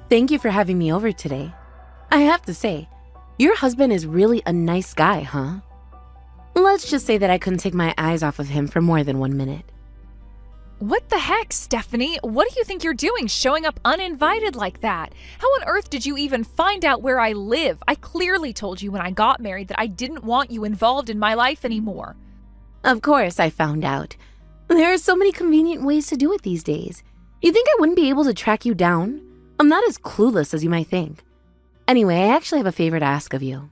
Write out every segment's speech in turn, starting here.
Thank you for having me over today. I have to say, your husband is really a nice guy, huh? Let's just say that I couldn't take my eyes off of him for more than 1 minute. What the heck, Stephanie? What do you think you're doing showing up uninvited like that? How on earth did you even find out where I live? I clearly told you when I got married that I didn't want you involved in my life anymore. Of course I found out. There are so many convenient ways to do it these days. You think I wouldn't be able to track you down? I'm not as clueless as you might think. Anyway, I actually have a favor to ask of you.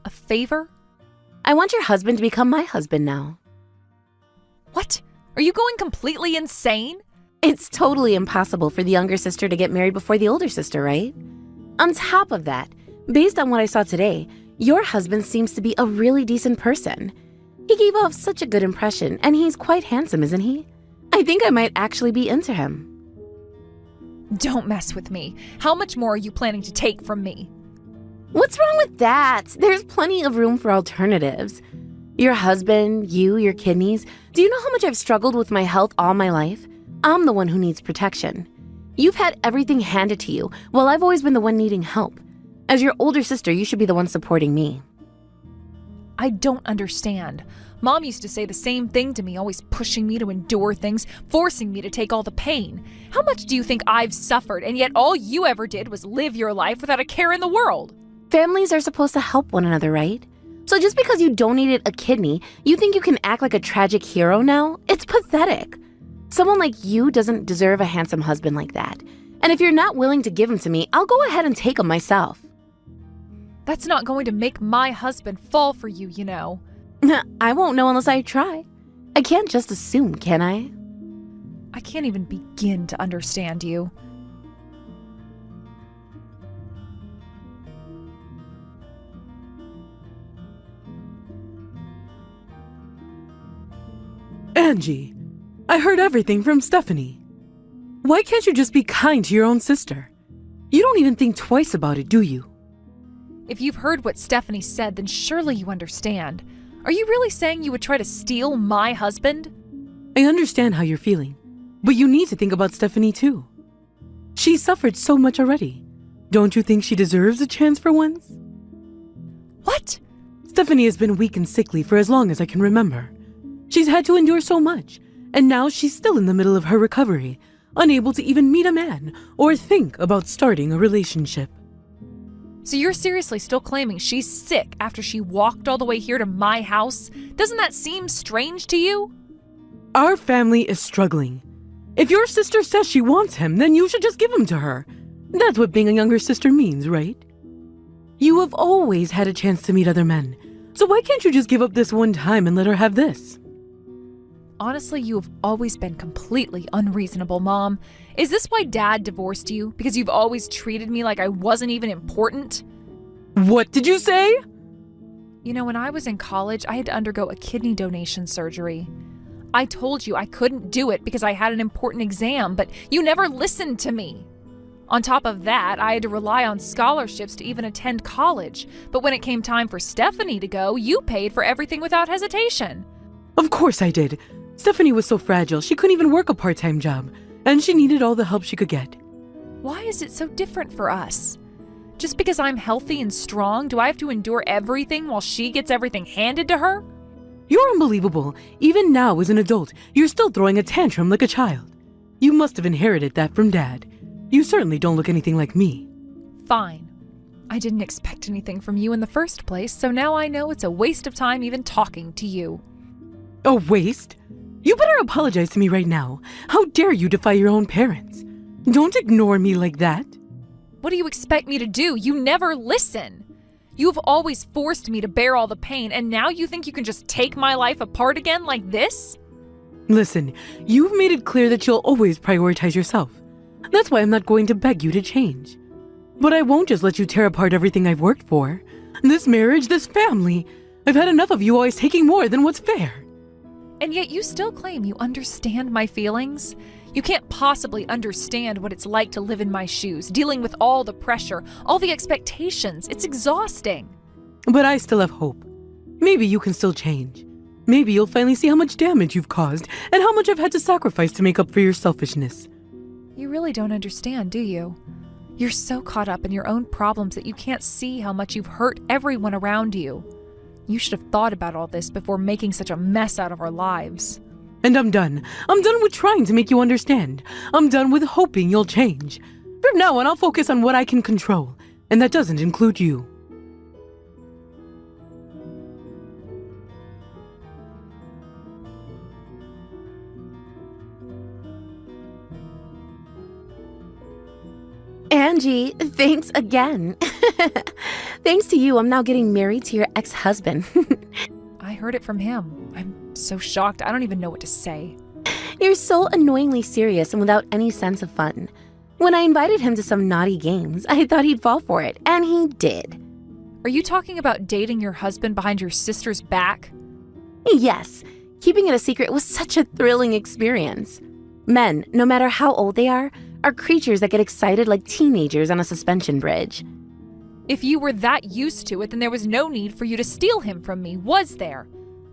A favor? I want your husband to become my husband now. What? Are you going completely insane? It's totally impossible for the younger sister to get married before the older sister, right? On top of that, based on what I saw today, your husband seems to be a really decent person. He gave off such a good impression, and he's quite handsome, isn't he? I think I might actually be into him. Don't mess with me. How much more are you planning to take from me? What's wrong with that? There's plenty of room for alternatives. Your husband, you, your kidneys. Do you know how much I've struggled with my health all my life? I'm the one who needs protection. You've had everything handed to you, while I've always been the one needing help. As your older sister, you should be the one supporting me. I don't understand. Mom used to say the same thing to me, always pushing me to endure things, forcing me to take all the pain. How much do you think I've suffered, and yet all you ever did was live your life without a care in the world? Families are supposed to help one another, right? So just because you donated a kidney, you think you can act like a tragic hero now? It's pathetic. Someone like you doesn't deserve a handsome husband like that. And if you're not willing to give him to me, I'll go ahead and take him myself. That's not going to make my husband fall for you, you know. I won't know unless I try. I can't just assume, can I? I can't even begin to understand you. Angie, I heard everything from Stephanie. Why can't you just be kind to your own sister? You don't even think twice about it, do you? If you've heard what Stephanie said, then surely you understand. Are you really saying you would try to steal my husband? I understand how you're feeling, but you need to think about Stephanie too. She suffered so much already. Don't you think she deserves a chance for once? What? Stephanie has been weak and sickly for as long as I can remember. She's had to endure so much, and now she's still in the middle of her recovery, unable to even meet a man or think about starting a relationship. So you're seriously still claiming she's sick after she walked all the way here to my house? Doesn't that seem strange to you? Our family is struggling. If your sister says she wants him, then you should just give him to her. That's what being a younger sister means, right? You have always had a chance to meet other men, so why can't you just give up this one time and let her have this? Honestly, you have always been completely unreasonable, Mom. Is this why Dad divorced you? Because you've always treated me like I wasn't even important? What did you say? You know, when I was in college, I had to undergo a kidney donation surgery. I told you I couldn't do it because I had an important exam, but you never listened to me. On top of that, I had to rely on scholarships to even attend college. But when it came time for Stephanie to go, you paid for everything without hesitation. Of course I did. Stephanie was so fragile, she couldn't even work a part-time job, and she needed all the help she could get. Why is it so different for us? Just because I'm healthy and strong, do I have to endure everything while she gets everything handed to her? You're unbelievable. Even now, as an adult, you're still throwing a tantrum like a child. You must have inherited that from Dad. You certainly don't look anything like me. Fine. I didn't expect anything from you in the first place, so now I know it's a waste of time even talking to you. A waste? You better apologize to me right now. How dare you defy your own parents? Don't ignore me like that. What do you expect me to do? You never listen. You have always forced me to bear all the pain, and now you think you can just take my life apart again like this? Listen, you've made it clear that you'll always prioritize yourself. That's why I'm not going to beg you to change. But I won't just let you tear apart everything I've worked for. This marriage, this family. I've had enough of you always taking more than what's fair. And yet you still claim you understand my feelings? You can't possibly understand what it's like to live in my shoes, dealing with all the pressure, all the expectations. It's exhausting. But I still have hope. Maybe you can still change. Maybe you'll finally see how much damage you've caused and how much I've had to sacrifice to make up for your selfishness. You really don't understand, do you? You're so caught up in your own problems that you can't see how much you've hurt everyone around you. You should have thought about all this before making such a mess out of our lives. And I'm done. I'm done with trying to make you understand. I'm done with hoping you'll change. From now on, I'll focus on what I can control, and that doesn't include you. Angie, thanks again. Thanks to you, I'm now getting married to your ex-husband. I heard it from him. I'm so shocked, I don't even know what to say. You're so annoyingly serious and without any sense of fun. When I invited him to some naughty games, I thought he'd fall for it, and he did. Are you talking about dating your husband behind your sister's back? Yes, keeping it a secret was such a thrilling experience. Men, no matter how old they are creatures that get excited like teenagers on a suspension bridge. If you were that used to it, then there was no need for you to steal him from me, was there?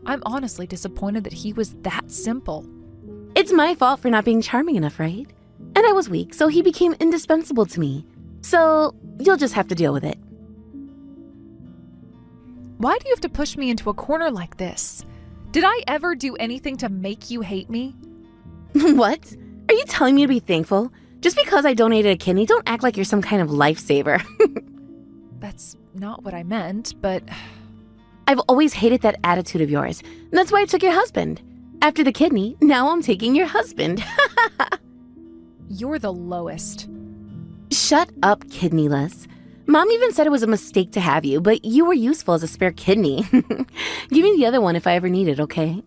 I'm honestly disappointed that he was that simple. It's my fault for not being charming enough, right? And I was weak, so he became indispensable to me. So, you'll just have to deal with it. Why do you have to push me into a corner like this? Did I ever do anything to make you hate me? What? Are you telling me to be thankful? Just because I donated a kidney, don't act like you're some kind of lifesaver. That's not what I meant, but... I've always hated that attitude of yours. That's why I took your husband. After the kidney, now I'm taking your husband. You're the lowest. Shut up, kidneyless. Mom even said it was a mistake to have you, but you were useful as a spare kidney. Give me the other one if I ever need it, okay?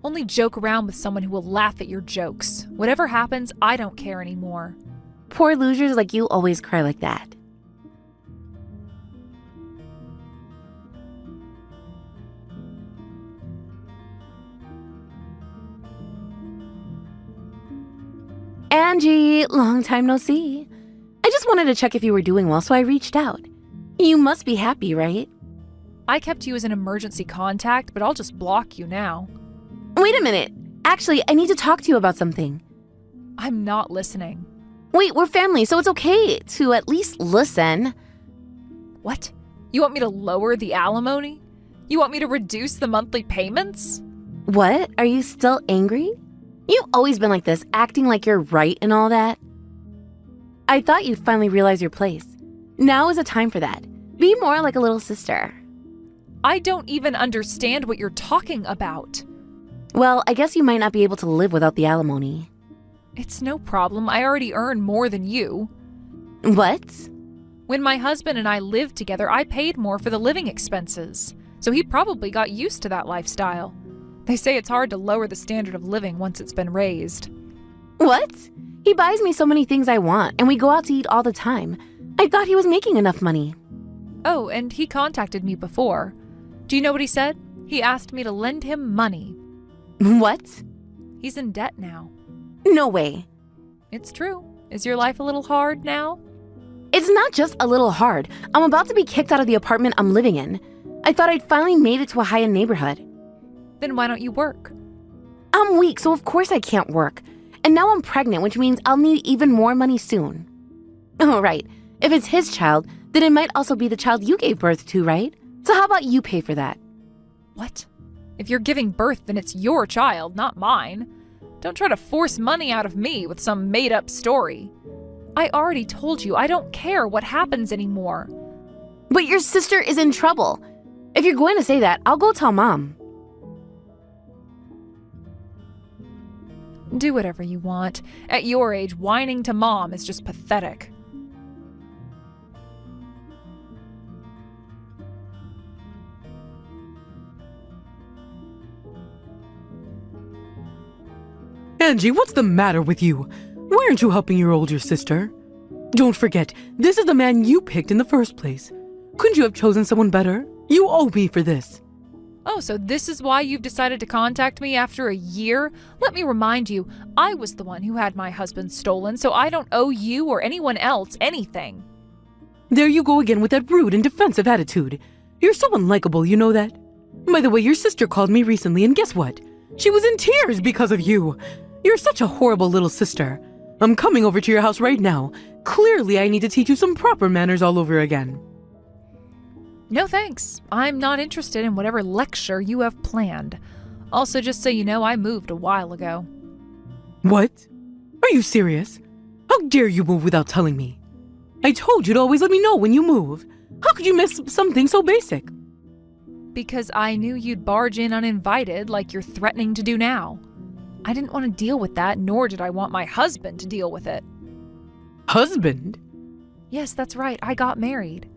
Only joke around with someone who will laugh at your jokes. Whatever happens, I don't care anymore. Poor losers like you always cry like that. Angie, long time no see. I just wanted to check if you were doing well, so I reached out. You must be happy, right? I kept you as an emergency contact, but I'll just block you now. Wait a minute. Actually, I need to talk to you about something. I'm not listening. Wait, we're family, so it's okay to at least listen. What? You want me to lower the alimony? You want me to reduce the monthly payments? What? Are you still angry? You've always been like this, acting like you're right and all that. I thought you'd finally realize your place. Now is a time for that. Be more like a little sister. I don't even understand what you're talking about. Well, I guess you might not be able to live without the alimony. It's no problem. I already earn more than you. What? When my husband and I lived together, I paid more for the living expenses. So he probably got used to that lifestyle. They say it's hard to lower the standard of living once it's been raised. What? He buys me so many things I want, and we go out to eat all the time. I thought he was making enough money. Oh, and he contacted me before. Do you know what he said? He asked me to lend him money. What? He's in debt now. No way. It's true. Is your life a little hard now? It's not just a little hard. I'm about to be kicked out of the apartment I'm living in. I thought I'd finally made it to a high-end neighborhood. Then why don't you work? I'm weak, so of course I can't work. And now I'm pregnant, which means I'll need even more money soon. Oh, right. If it's his child, then it might also be the child you gave birth to, right? So how about you pay for that? What? If you're giving birth, then it's your child, not mine. Don't try to force money out of me with some made-up story. I already told you I don't care what happens anymore. But your sister is in trouble. If you're going to say that, I'll go tell Mom. Do whatever you want. At your age, whining to Mom is just pathetic. Angie, what's the matter with you? Why aren't you helping your older sister? Don't forget, this is the man you picked in the first place. Couldn't you have chosen someone better? You owe me for this. Oh, so this is why you've decided to contact me after a year? Let me remind you, I was the one who had my husband stolen, so I don't owe you or anyone else anything. There you go again with that rude and defensive attitude. You're so unlikable, you know that? By the way, your sister called me recently, and guess what? She was in tears because of you. You're such a horrible little sister. I'm coming over to your house right now. Clearly, I need to teach you some proper manners all over again. No thanks. I'm not interested in whatever lecture you have planned. Also, just so you know, I moved a while ago. What? Are you serious? How dare you move without telling me? I told you to always let me know when you move. How could you miss something so basic? Because I knew you'd barge in uninvited like you're threatening to do now. I didn't want to deal with that, nor did I want my husband to deal with it. Husband? Yes, that's right, I got married.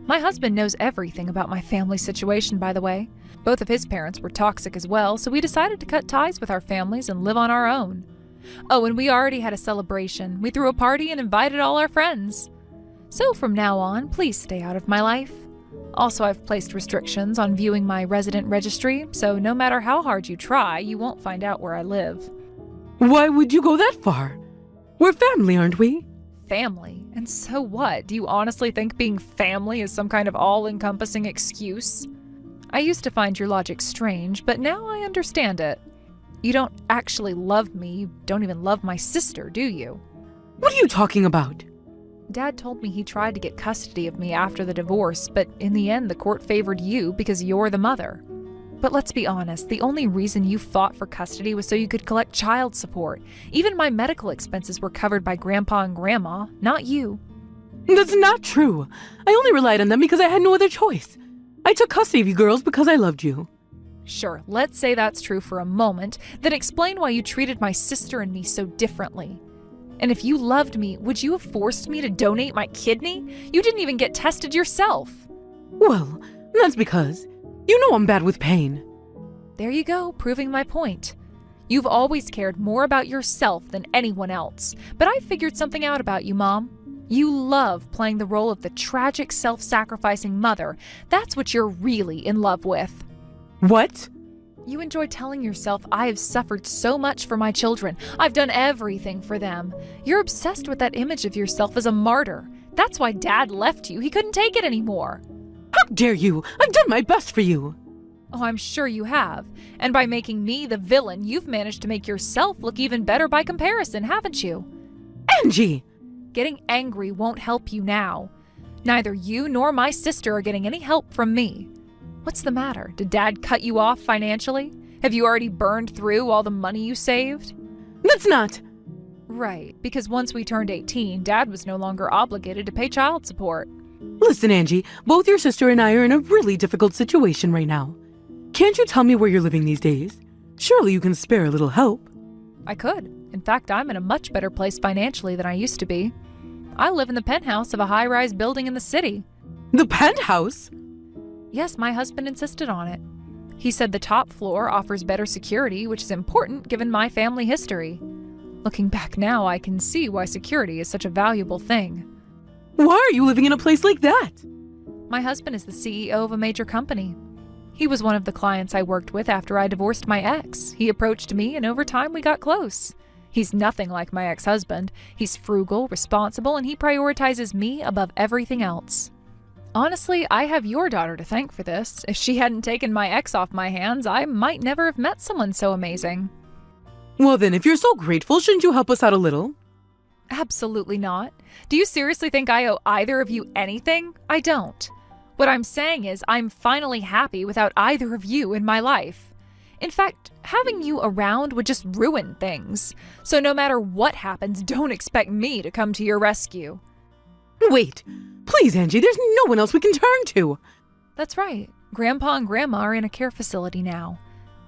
My husband knows everything about my family situation, by the way. Both of his parents were toxic as well, so we decided to cut ties with our families and live on our own. Oh, and we already had a celebration. We threw a party and invited all our friends. So from now on, please stay out of my life. Also, I've placed restrictions on viewing my resident registry, so no matter how hard you try, you won't find out where I live. Why would you go that far? We're family, aren't we? Family? And so what? Do you honestly think being family is some kind of all-encompassing excuse? I used to find your logic strange, but now I understand it. You don't actually love me. You don't even love my sister, do you? What are you talking about? Dad told me he tried to get custody of me after the divorce, but in the end the court favored you because you're the mother. But let's be honest, the only reason you fought for custody was so you could collect child support. Even my medical expenses were covered by Grandpa and Grandma, not you. That's not true. I only relied on them because I had no other choice. I took custody of you girls because I loved you. Sure, let's say that's true for a moment, then explain why you treated my sister and me so differently. And if you loved me, would you have forced me to donate my kidney? You didn't even get tested yourself. Well, that's because you know I'm bad with pain. There you go, proving my point. You've always cared more about yourself than anyone else, but I figured something out about you, Mom. You love playing the role of the tragic, self-sacrificing mother. That's what you're really in love with. What? You enjoy telling yourself, I have suffered so much for my children. I've done everything for them. You're obsessed with that image of yourself as a martyr. That's why Dad left you. He couldn't take it anymore. How dare you? I've done my best for you. Oh, I'm sure you have. And by making me the villain, you've managed to make yourself look even better by comparison, haven't you? Angie! Getting angry won't help you now. Neither you nor my sister are getting any help from me. What's the matter? Did Dad cut you off financially? Have you already burned through all the money you saved? That's not... Right, because once we turned 18, Dad was no longer obligated to pay child support. Listen, Angie, both your sister and I are in a really difficult situation right now. Can't you tell me where you're living these days? Surely you can spare a little help. I could. In fact, I'm in a much better place financially than I used to be. I live in the penthouse of a high-rise building in the city. The penthouse? Yes, my husband insisted on it. He said the top floor offers better security, which is important given my family history. Looking back now, I can see why security is such a valuable thing. Why are you living in a place like that? My husband is the CEO of a major company. He was one of the clients I worked with after I divorced my ex. He approached me, and over time we got close. He's nothing like my ex-husband. He's frugal, responsible, and he prioritizes me above everything else. Honestly, I have your daughter to thank for this. If she hadn't taken my ex off my hands, I might never have met someone so amazing. Well then, if you're so grateful, shouldn't you help us out a little? Absolutely not. Do you seriously think I owe either of you anything? I don't. What I'm saying is I'm finally happy without either of you in my life. In fact, having you around would just ruin things. So no matter what happens, don't expect me to come to your rescue. Wait, please, Angie, there's no one else we can turn to. That's right. Grandpa and Grandma are in a care facility now.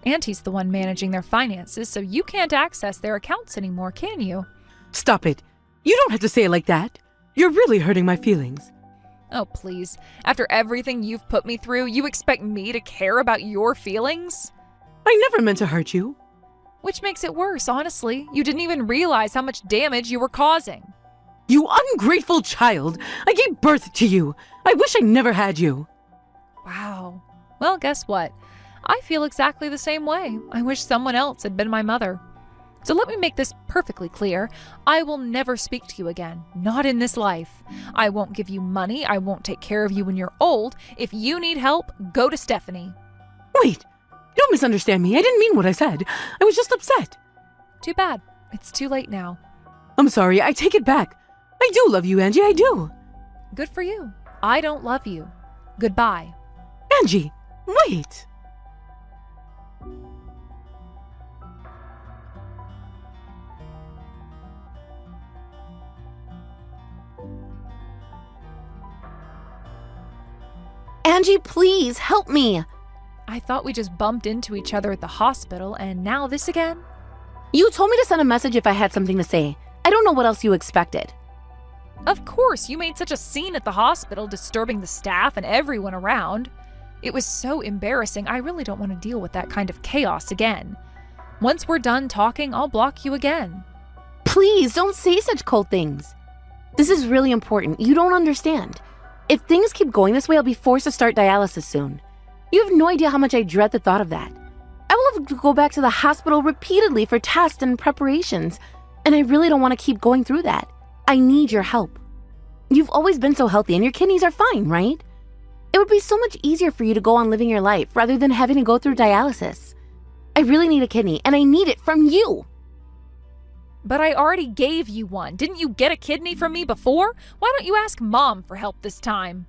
Auntie's the one managing their finances, so you can't access their accounts anymore, can you? Stop it. You don't have to say it like that. You're really hurting my feelings. Oh, please. After everything you've put me through, you expect me to care about your feelings? I never meant to hurt you. Which makes it worse, honestly. You didn't even realize how much damage you were causing. You ungrateful child! I gave birth to you! I wish I never had you! Wow. Well, guess what? I feel exactly the same way. I wish someone else had been my mother. So let me make this perfectly clear. I will never speak to you again. Not in this life. I won't give you money. I won't take care of you when you're old. If you need help, go to Stephanie. Wait! Don't misunderstand me. I didn't mean what I said. I was just upset. Too bad. It's too late now. I'm sorry, I take it back. I do love you, Angie, I do. Good for you. I don't love you. Goodbye. Angie, wait. Angie, please help me. I thought we just bumped into each other at the hospital, and now this again? You told me to send a message if I had something to say. I don't know what else you expected. Of course, you made such a scene at the hospital, disturbing the staff and everyone around. It was so embarrassing. I really don't want to deal with that kind of chaos again. Once we're done talking, I'll block you again. Please don't say such cold things. This is really important. You don't understand. If things keep going this way, I'll be forced to start dialysis soon. You have no idea how much I dread the thought of that. I will have to go back to the hospital repeatedly for tests and preparations, and I really don't want to keep going through that. I need your help. You've always been so healthy and your kidneys are fine, right? It would be so much easier for you to go on living your life rather than having to go through dialysis. I really need a kidney, and I need it from you. But I already gave you one. Didn't you get a kidney from me before? Why don't you ask Mom for help this time?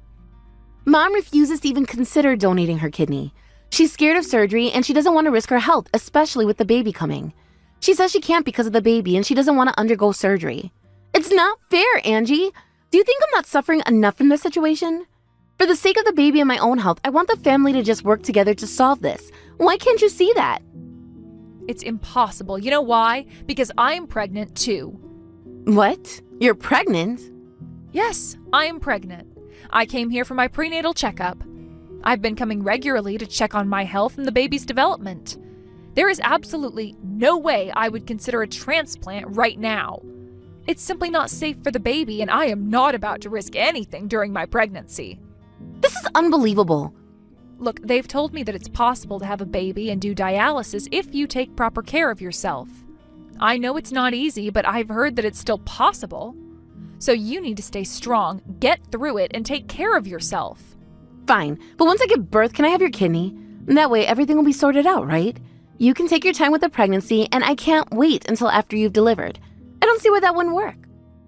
Mom refuses to even consider donating her kidney. She's scared of surgery and she doesn't want to risk her health, especially with the baby coming. She says she can't because of the baby and she doesn't want to undergo surgery. It's not fair, Angie. Do you think I'm not suffering enough in this situation? For the sake of the baby and my own health, I want the family to just work together to solve this. Why can't you see that? It's impossible. You know why? Because I'm pregnant too. What? You're pregnant? Yes, I am pregnant. I came here for my prenatal checkup. I've been coming regularly to check on my health and the baby's development. There is absolutely no way I would consider a transplant right now. It's simply not safe for the baby, and I am not about to risk anything during my pregnancy. This is unbelievable. Look, they've told me that it's possible to have a baby and do dialysis if you take proper care of yourself. I know it's not easy, but I've heard that it's still possible. So you need to stay strong, get through it, and take care of yourself. Fine, but once I give birth, can I have your kidney? That way everything will be sorted out, right? You can take your time with the pregnancy, and I can't wait until after you've delivered. I don't see why that wouldn't work.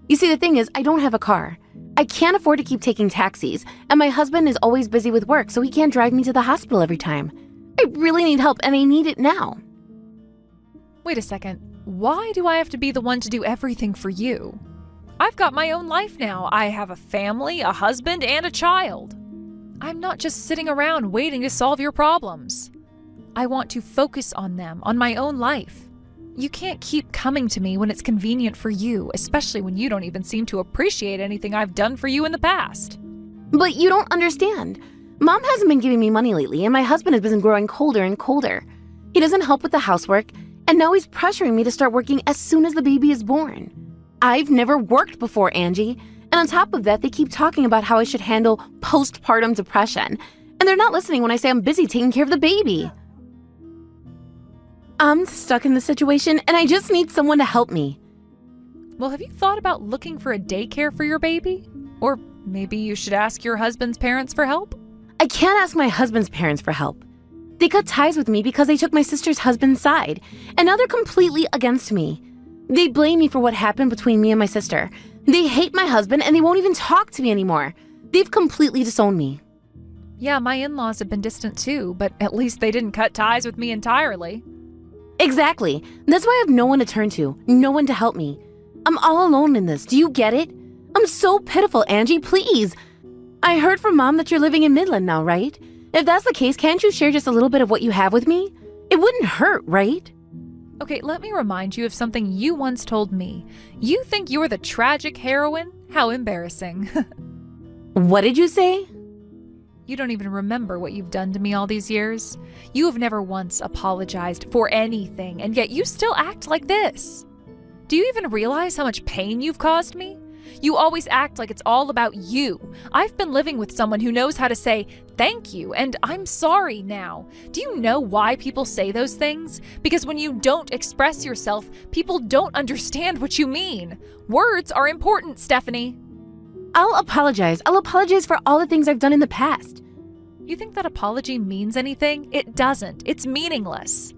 You see, the thing is, I don't have a car. I can't afford to keep taking taxis, and my husband is always busy with work, so he can't drive me to the hospital every time. I really need help, and I need it now. Wait a second. Why do I have to be the one to do everything for you? I've got my own life now. I have a family, a husband, and a child. I'm not just sitting around waiting to solve your problems. I want to focus on them, on my own life. You can't keep coming to me when it's convenient for you, especially when you don't even seem to appreciate anything I've done for you in the past. But you don't understand. Mom hasn't been giving me money lately, and my husband has been growing colder and colder. He doesn't help with the housework, and now he's pressuring me to start working as soon as the baby is born. I've never worked before, Angie, and on top of that, they keep talking about how I should handle postpartum depression, and they're not listening when I say I'm busy taking care of the baby. I'm stuck in this situation, and I just need someone to help me. Well, have you thought about looking for a daycare for your baby? Or maybe you should ask your husband's parents for help? I can't ask my husband's parents for help. They cut ties with me because they took my sister's husband's side, and now they're completely against me. They blame me for what happened between me and my sister. They hate my husband, and they won't even talk to me anymore. They've completely disowned me. Yeah, my in-laws have been distant too, but at least they didn't cut ties with me entirely. Exactly. That's why I have no one to turn to, no one to help me. I'm all alone in this. Do you get it? I'm so pitiful, Angie, please. I heard from Mom that you're living in Midland now, right? If that's the case, can't you share just a little bit of what you have with me? It wouldn't hurt, right? Okay, let me remind you of something you once told me. You think you're the tragic heroine? How embarrassing. What did you say? You don't even remember what you've done to me all these years. You have never once apologized for anything, and yet you still act like this. Do you even realize how much pain you've caused me? You always act like it's all about you. I've been living with someone who knows how to say thank you and I'm sorry now. Do you know why people say those things? Because when you don't express yourself, people don't understand what you mean. Words are important, Stephanie. I'll apologize. I'll apologize for all the things I've done in the past. You think that apology means anything? It doesn't. It's meaningless.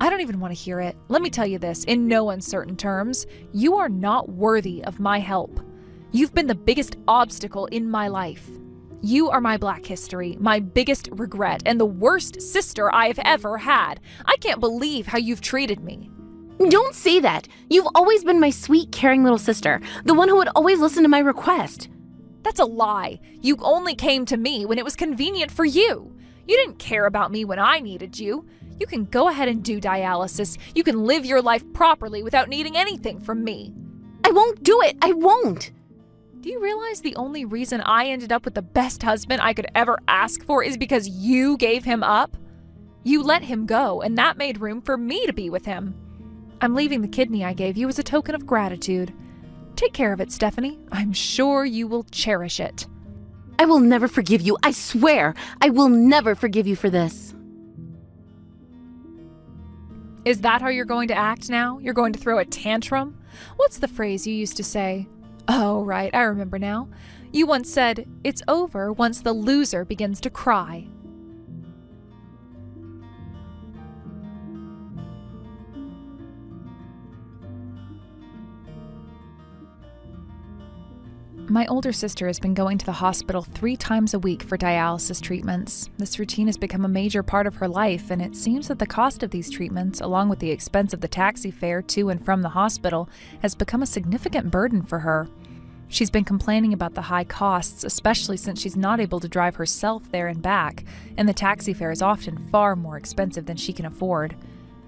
I don't even want to hear it. Let me tell you this, in no uncertain terms, you are not worthy of my help. You've been the biggest obstacle in my life. You are my black history, my biggest regret, and the worst sister I have ever had. I can't believe how you've treated me. Don't say that. You've always been my sweet, caring little sister, the one who would always listen to my request. That's a lie. You only came to me when it was convenient for you. You didn't care about me when I needed you. You can go ahead and do dialysis. You can live your life properly without needing anything from me. I won't do it. I won't. Do you realize the only reason I ended up with the best husband I could ever ask for is because you gave him up? You let him go, and that made room for me to be with him. I'm leaving the kidney I gave you as a token of gratitude. Take care of it, Stephanie. I'm sure you will cherish it. I will never forgive you. I swear. I will never forgive you for this. Is that how you're going to act now? You're going to throw a tantrum? What's the phrase you used to say? Oh, right, I remember now. You once said, "It's over once the loser begins to cry." My older sister has been going to the hospital 3 times a week for dialysis treatments. This routine has become a major part of her life, and it seems that the cost of these treatments, along with the expense of the taxi fare to and from the hospital, has become a significant burden for her. She's been complaining about the high costs, especially since she's not able to drive herself there and back, and the taxi fare is often far more expensive than she can afford.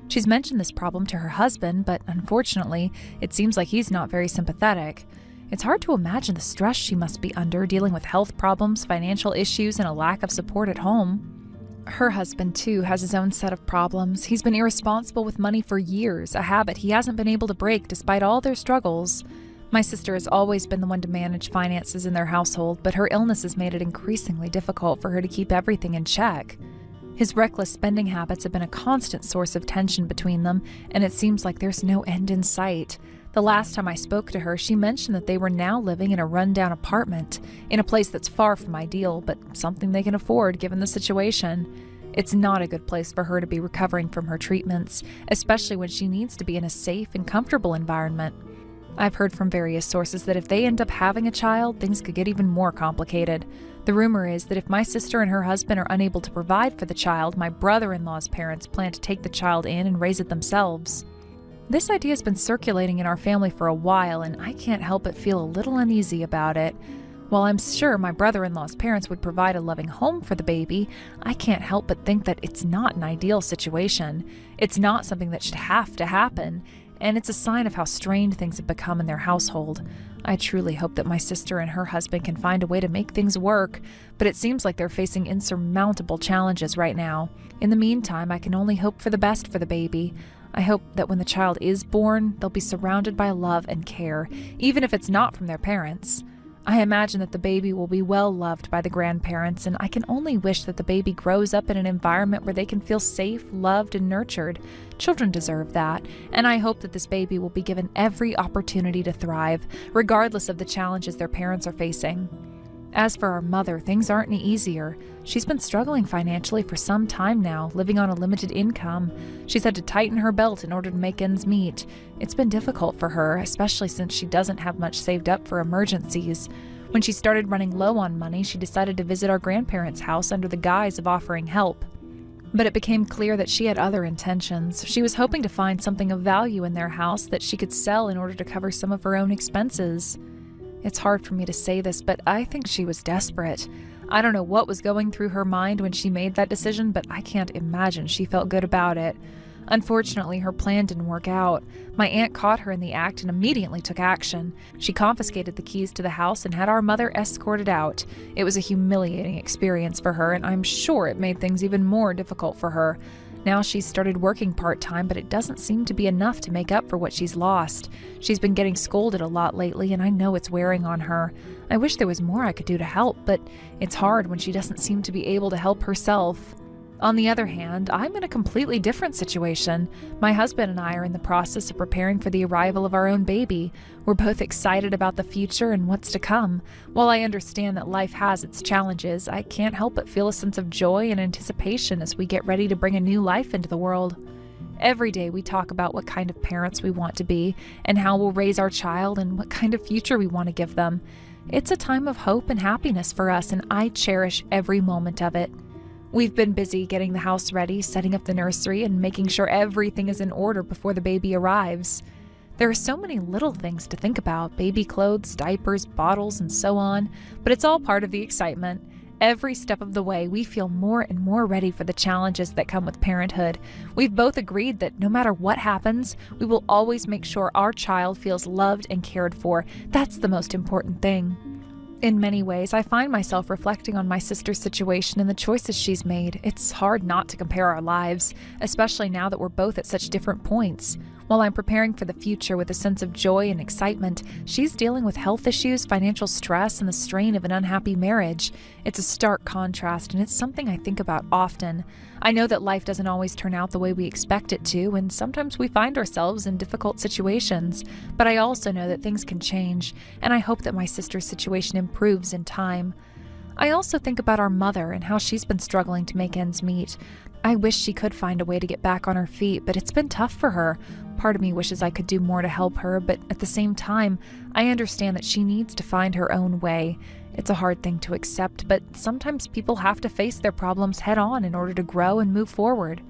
She's mentioned this problem to her husband, but unfortunately, it seems like he's not very sympathetic. It's hard to imagine the stress she must be under dealing with health problems, financial issues, and a lack of support at home. Her husband, too, has his own set of problems. He's been irresponsible with money for years, a habit he hasn't been able to break despite all their struggles. My sister has always been the one to manage finances in their household, but her illness has made it increasingly difficult for her to keep everything in check. His reckless spending habits have been a constant source of tension between them, and it seems like there's no end in sight. The last time I spoke to her, she mentioned that they were now living in a rundown apartment, in a place that's far from ideal, but something they can afford given the situation. It's not a good place for her to be recovering from her treatments, especially when she needs to be in a safe and comfortable environment. I've heard from various sources that if they end up having a child, things could get even more complicated. The rumor is that if my sister and her husband are unable to provide for the child, my brother-in-law's parents plan to take the child in and raise it themselves. This idea has been circulating in our family for a while, and I can't help but feel a little uneasy about it. While I'm sure my brother-in-law's parents would provide a loving home for the baby, I can't help but think that it's not an ideal situation. It's not something that should have to happen, and it's a sign of how strained things have become in their household. I truly hope that my sister and her husband can find a way to make things work, but it seems like they're facing insurmountable challenges right now. In the meantime, I can only hope for the best for the baby. I hope that when the child is born, they'll be surrounded by love and care, even if it's not from their parents. I imagine that the baby will be well loved by the grandparents, and I can only wish that the baby grows up in an environment where they can feel safe, loved, and nurtured. Children deserve that, and I hope that this baby will be given every opportunity to thrive, regardless of the challenges their parents are facing. As for our mother, things aren't any easier. She's been struggling financially for some time now, living on a limited income. She's had to tighten her belt in order to make ends meet. It's been difficult for her, especially since she doesn't have much saved up for emergencies. When she started running low on money, she decided to visit our grandparents' house under the guise of offering help. But it became clear that she had other intentions. She was hoping to find something of value in their house that she could sell in order to cover some of her own expenses. It's hard for me to say this, but I think she was desperate. I don't know what was going through her mind when she made that decision, but I can't imagine she felt good about it. Unfortunately, her plan didn't work out. My aunt caught her in the act and immediately took action. She confiscated the keys to the house and had our mother escorted out. It was a humiliating experience for her, and I'm sure it made things even more difficult for her. Now she's started working part-time, but it doesn't seem to be enough to make up for what she's lost. She's been getting scolded a lot lately, and I know it's wearing on her. I wish there was more I could do to help, but it's hard when she doesn't seem to be able to help herself. On the other hand, I'm in a completely different situation. My husband and I are in the process of preparing for the arrival of our own baby. We're both excited about the future and what's to come. While I understand that life has its challenges, I can't help but feel a sense of joy and anticipation as we get ready to bring a new life into the world. Every day we talk about what kind of parents we want to be and how we'll raise our child and what kind of future we want to give them. It's a time of hope and happiness for us, and I cherish every moment of it. We've been busy getting the house ready, setting up the nursery, and making sure everything is in order before the baby arrives. There are so many little things to think about: baby clothes, diapers, bottles, and so on, but it's all part of the excitement. Every step of the way, we feel more and more ready for the challenges that come with parenthood. We've both agreed that no matter what happens, we will always make sure our child feels loved and cared for. That's the most important thing. In many ways, I find myself reflecting on my sister's situation and the choices she's made. It's hard not to compare our lives, especially now that we're both at such different points. While I'm preparing for the future with a sense of joy and excitement, she's dealing with health issues, financial stress, and the strain of an unhappy marriage. It's a stark contrast, and it's something I think about often. I know that life doesn't always turn out the way we expect it to, and sometimes we find ourselves in difficult situations. But I also know that things can change, and I hope that my sister's situation improves in time. I also think about our mother and how she's been struggling to make ends meet. I wish she could find a way to get back on her feet, but it's been tough for her. Part of me wishes I could do more to help her, but at the same time, I understand that she needs to find her own way. It's a hard thing to accept, but sometimes people have to face their problems head on in order to grow and move forward.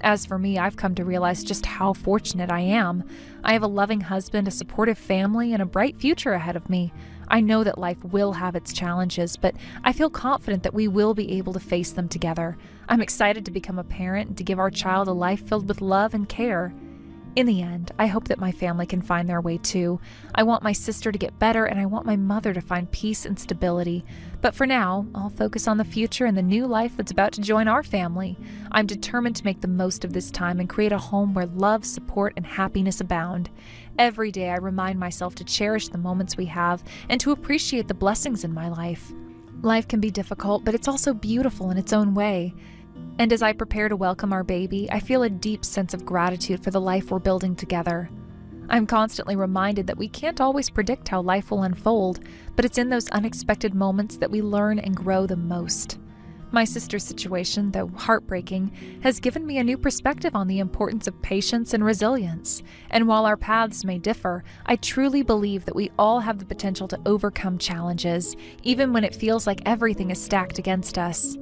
As for me, I've come to realize just how fortunate I am. I have a loving husband, a supportive family, and a bright future ahead of me. I know that life will have its challenges, but I feel confident that we will be able to face them together. I'm excited to become a parent and to give our child a life filled with love and care. In the end, I hope that my family can find their way too. I want my sister to get better, and I want my mother to find peace and stability. But for now, I'll focus on the future and the new life that's about to join our family. I'm determined to make the most of this time and create a home where love, support, and happiness abound. Every day I remind myself to cherish the moments we have and to appreciate the blessings in my life. Life can be difficult, but it's also beautiful in its own way. And as I prepare to welcome our baby, I feel a deep sense of gratitude for the life we're building together. I'm constantly reminded that we can't always predict how life will unfold, but it's in those unexpected moments that we learn and grow the most. My sister's situation, though heartbreaking, has given me a new perspective on the importance of patience and resilience. And while our paths may differ, I truly believe that we all have the potential to overcome challenges, even when it feels like everything is stacked against us.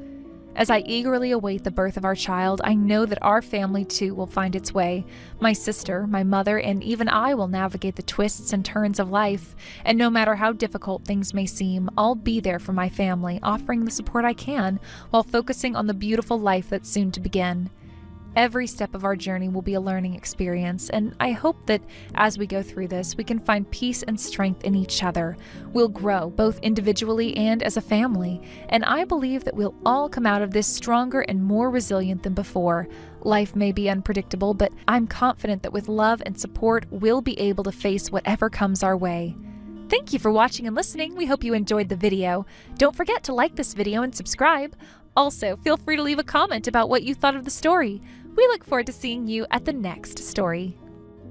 As I eagerly await the birth of our child, I know that our family too will find its way. My sister, my mother, and even I will navigate the twists and turns of life. And no matter how difficult things may seem, I'll be there for my family, offering the support I can while focusing on the beautiful life that's soon to begin. Every step of our journey will be a learning experience, and I hope that as we go through this, we can find peace and strength in each other. We'll grow, both individually and as a family, and I believe that we'll all come out of this stronger and more resilient than before. Life may be unpredictable, but I'm confident that with love and support, we'll be able to face whatever comes our way. Thank you for watching and listening. We hope you enjoyed the video. Don't forget to like this video and subscribe. Also, feel free to leave a comment about what you thought of the story. We look forward to seeing you at the next story.